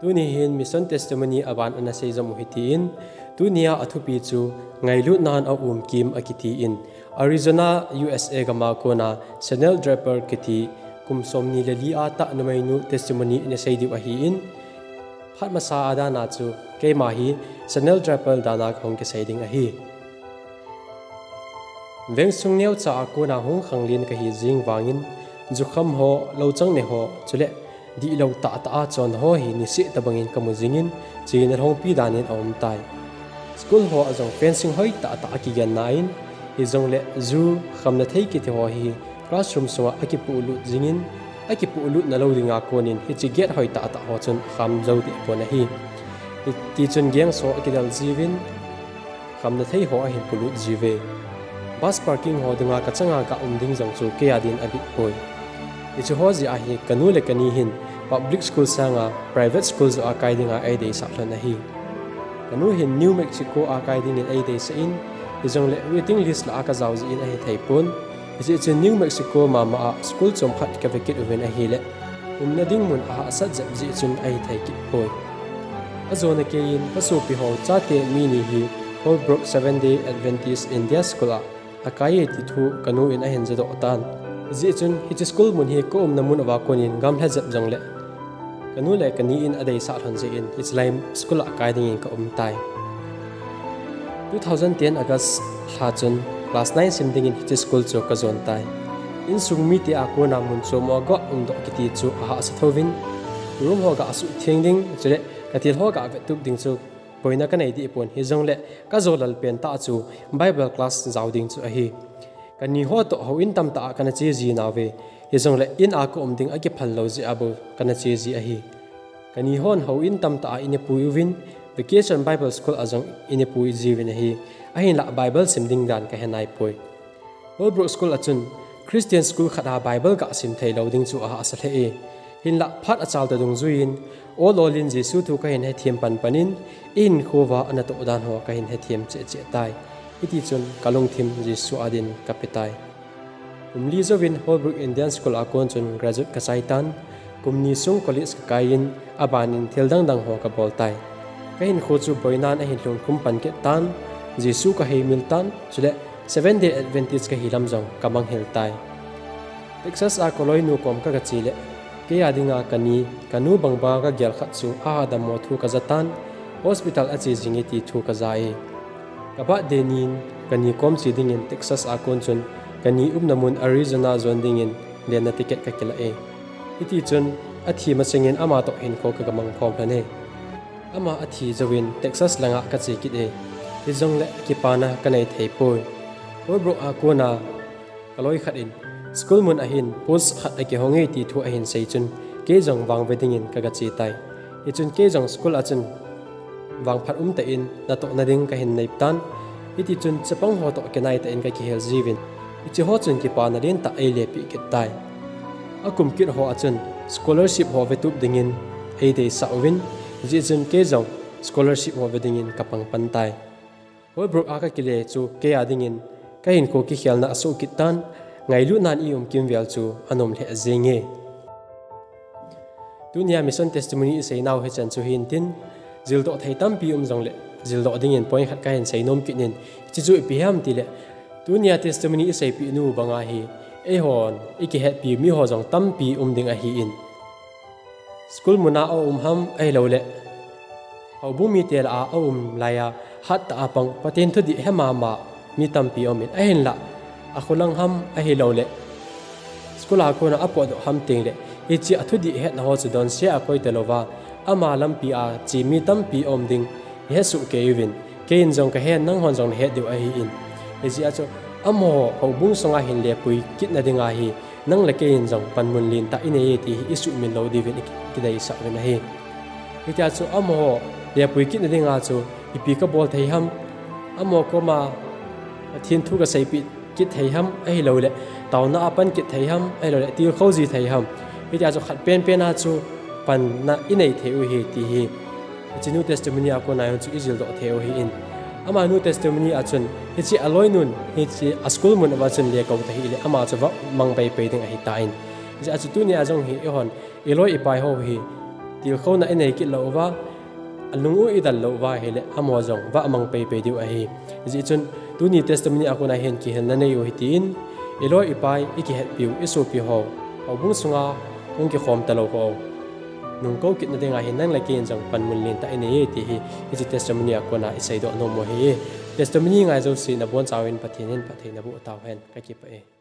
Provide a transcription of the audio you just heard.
tuni hin mission testimony aban ana seizam hitiin tunia athupi chu ngailu nan a kim akiti in Arizona USA gama kona Chanel Draper kiti kumsomni lali ata namainu testimony in seidi wahiin phat masa ada na chu ke mahi Chanel Draper dana khong ke seiding ahi veng sungneu cha akona hung khanglin ka hi jing wangin jukham ho lochang ne ho chule di lo ta ta chon ho hi ni si tabangin kamujingin chin rong pi danin om tai school ho azong fencing hoi ta ta ki gan nain izong le zu khamna thei ki the ho hi classroom so akipu lu jingin akipu lu na lo ringa konin hi chi get hoi ta ta ho chun kham zo ti pon hi ti chun geng so akidal jiwin khamna thei ho a hin pulu jiwe bus parking ho dunga ka changa ka umding jong chu ke adin abi poi ichu ho ji a hi kanu le kani hin public school sanga private schools a kaidinga ai dei saplan hi kanu hin New Mexico a kaiding in ai dei sa in izong le waiting list la ka zawji in ai thaipon isi chu New Mexico mama a school chom khat ka vekit uven a hi le nading mun a asat jab ji chun ai thaiki poi azona ke in pasu pi ho cha te mi ni hi Holbrook 7-day Adventist India School a kai ti thu kanu in a hen jado tan ji chun hi school mun hi ko namun awa konin gam ha jab jong le kanu le kani in adei sa than je in islaim school a kai ding ka tai 2010 August ha chun class 9 simding in hi school chu ka zon tai in sungmi ti a ko namun chu mo go do kiti chu a sa thovin room ho ga asu thingding chele katil ho ga ve tuk ding chu poina ka nei di pon hi jong le ka zolal pen ta chu bible class zawding chu a hi kani ho to ho in tam ta kana che ji na ve hi jong le in a ko ding a ki phal lo ji abu kana che ji a hi kani hon ho in tam ta in pu win vacation bible school azong in pu ji win hi a hin la bible simding dan ka henai poi Holbrook school achun Christian school khada bible ka sim thei lo ding chu a asa the e hin la phat achal ta dung zuin olin jesu thu ka hin he thiam pan panin in khowa anato dan ho ka hin he thiam che che tai iti chun kalong thim jesu adin kapitai umli zowin Holbrook Indian School akon chun graduate ka saitan kumni sung college ka kain abanin theldang dang ho ka boltai ka hin kho chu boinan a hin lung kum pan ke tan jesu ka he miltan chule 7-day Adventist ka hilam jong kamang heltai Texas a koloi nu kom ka chile ke adinga kanu bangba ka gyal khat chu a da mo thu ka zatan hospital a chi jingi ti thu ka zai kaba denin kani kom chi ding in Texas a kon chun kani namun Arizona zon ding in lena ticket ka kila e iti chun athi ma sengin ama to hin ko ka gamang phom phane ama athi zawin Texas langa ka chi kit e izong le ki pana kanai thei poi Holbrook a kona kaloi khat in school mun ahin post khat ake honge ti thu ahin sei chun ke jong wang wedding in kaga chi tai i chun ke jong school achun wang phat ta in na to na ding ka hin nei tan iti chun chapang ho to ke nai ta in ka ki hel jiwin i chi ho chun ki pa na len ta ai le pi ke tai akum kit ho achun scholarship ho vetup ding in ei dei sa win ji chun ke jong scholarship ho wedding in kapang pan tai Holbrook aka kile chu ke ading in ka hin ko ki khial na asu kitan ngailu nan i kim vial chu anom the zenge dunia mission testimony sei naw he chan chu hin tin zildo thaitam pi jong le zildo ding in point khat ka hin sei nom kinin chi chu pi ham ti le dunia testimony sei pi nu banga hi e hon iki het pi mi ho jong tam pi ding a hi in school muna ham ai lo le au bu mi tel a laya hat ta apang paten thu di hema ma mi tam pi omin a hin la akhulang ham a hi lo le school a ko na apo do ham ting le i chi athu di het na ho chu don se a koi telowa ama lam pi a chi mi tam pi ding he su ke yuvin ke in jong ka he nang hon jong he diu a hi in e ji a chu amo ho bung songa hin le pui kit na dinga hi nang le ke in jong pan mun lin ta ine ye ti isu min lo di vin ki dai sa na hi ita chu amo le pui kit na dinga chu ipi ka bol thei ham amo ko ma thin thu ka sei pi kit thei ham ai lo le tawna apan kit thei ham ai lo le tir khoji thei ham ita chu khat pen a chu pan na inei theu hi ti hi chinu testimony a ko na chu izil do theu hi in ama nu testimony a chun hi chi aloi nun hi chi a school mun wa chun le ko ta hi le ama chawa mang pai ding a hi ta in ja chu tu ni a jong hi hon eloi ipai ho hi til kho na enei ki lo wa alungu idal lo wa hele amo jong wa amang pe pe diu a hi ji chun tu ni testimony akuna hen ki hen na nei yo hitin eloi ipai iki het piu isu pi ho obung sunga ung ki khom talo ho nung ko kit na denga hin nang la ken jang pan mun lin ta enei ti hi ji testimony akuna isai do no mo hi testimony ngai zo si na bon chawin pathin hen pathin na bu taw hen ka ki pa e